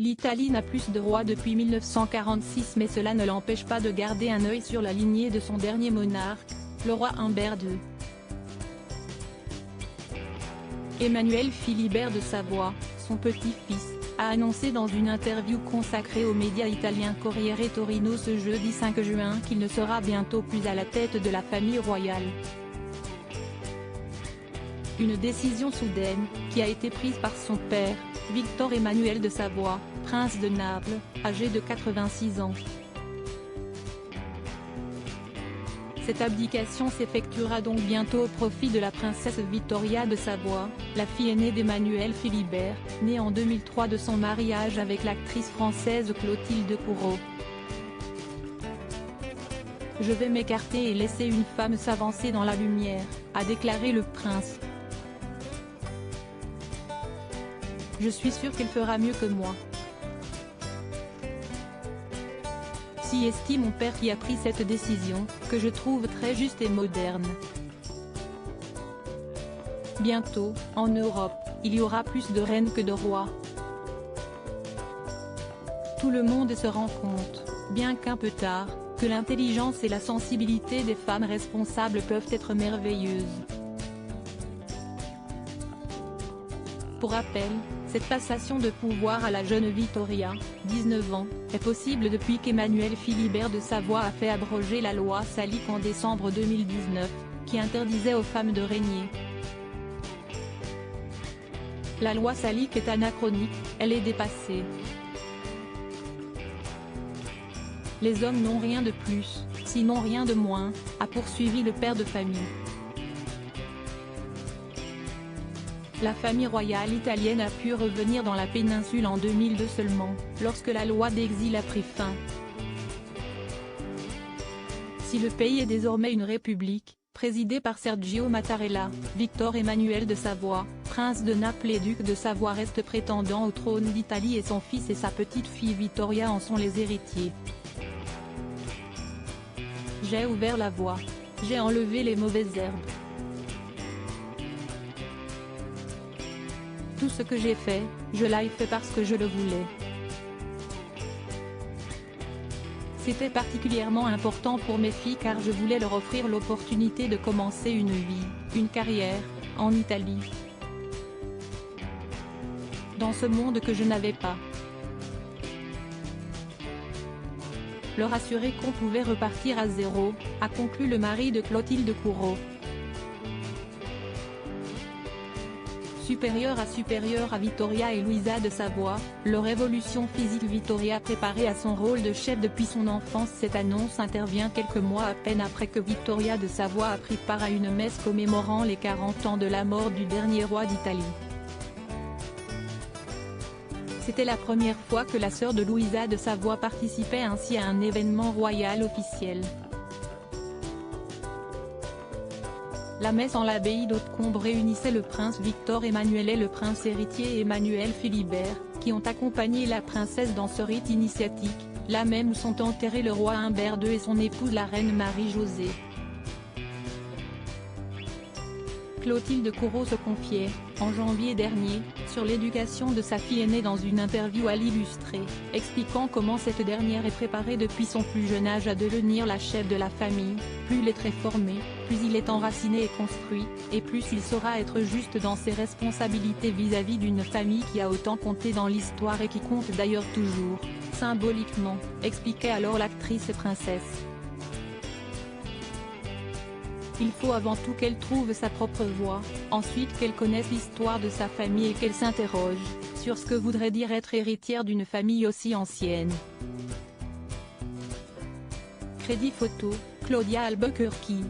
L'Italie n'a plus de roi depuis 1946, mais cela ne l'empêche pas de garder un œil sur la lignée de son dernier monarque, le roi Humbert II. Emmanuel Philibert de Savoie, son petit-fils, a annoncé dans une interview consacrée aux médias italiens Corriere Torino ce jeudi 5 juin qu'il ne sera bientôt plus à la tête de la famille royale. Une décision soudaine, qui a été prise par son père, Victor Emmanuel de Savoie, prince de Naples, âgé de 86 ans. Cette abdication s'effectuera donc bientôt au profit de la princesse Vittoria de Savoie, la fille aînée d'Emmanuel Philibert, née en 2003 de son mariage avec l'actrice française Clotilde Courreau. « Je vais m'écarter et laisser une femme s'avancer dans la lumière », a déclaré le prince. « Je suis sûr qu'elle fera mieux que moi. » Si estime mon père qui a pris cette décision, que je trouve très juste et moderne. Bientôt, en Europe, il y aura plus de reines que de rois. Tout le monde se rend compte, bien qu'un peu tard, que l'intelligence et la sensibilité des femmes responsables peuvent être merveilleuses. Pour rappel, cette passation de pouvoir à la jeune Vittoria, 19 ans, est possible depuis qu'Emmanuel Philibert de Savoie a fait abroger la loi Salic en décembre 2019, qui interdisait aux femmes de régner. La loi Salic est anachronique, elle est dépassée. Les hommes n'ont rien de plus, sinon rien de moins, a poursuivi le père de famille. La famille royale italienne a pu revenir dans la péninsule en 2002 seulement, lorsque la loi d'exil a pris fin. Si le pays est désormais une république, présidée par Sergio Mattarella, Victor Emmanuel de Savoie, prince de Naples et duc de Savoie reste prétendant au trône d'Italie et son fils et sa petite-fille Vittoria en sont les héritiers. J'ai ouvert la voie. J'ai enlevé les mauvaises herbes. Tout ce que j'ai fait, je l'ai fait parce que je le voulais. C'était particulièrement important pour mes filles car je voulais leur offrir l'opportunité de commencer une vie, une carrière, en Italie. Dans ce monde que je n'avais pas. Leur assurer qu'on pouvait repartir à zéro, a conclu le mari de Clotilde Courreau. Supérieure à Vittoria et Louisa de Savoie, leur évolution physique. Vittoria préparée à son rôle de chef depuis son enfance. Cette annonce intervient quelques mois à peine après que Vittoria de Savoie a pris part à une messe commémorant les 40 ans de la mort du dernier roi d'Italie. C'était la première fois que la sœur de Louisa de Savoie participait ainsi à un événement royal officiel. La messe en l'abbaye d'Hautecombe réunissait le prince Victor Emmanuel et le prince héritier Emmanuel Philibert, qui ont accompagné la princesse dans ce rite initiatique, là même où sont enterrés le roi Humbert II et son épouse la reine Marie-Josée. Clotilde Courreau se confiait, en janvier dernier, sur l'éducation de sa fille aînée dans une interview à l'Illustré, expliquant comment cette dernière est préparée depuis son plus jeune âge à devenir la chef de la famille. Plus il est très formé, plus il est enraciné et construit, et plus il saura être juste dans ses responsabilités vis-à-vis d'une famille qui a autant compté dans l'histoire et qui compte d'ailleurs toujours, symboliquement, expliquait alors l'actrice et princesse. Il faut avant tout qu'elle trouve sa propre voie, ensuite qu'elle connaisse l'histoire de sa famille et qu'elle s'interroge sur ce que voudrait dire être héritière d'une famille aussi ancienne. Crédit photo, Claudia Albuquerque.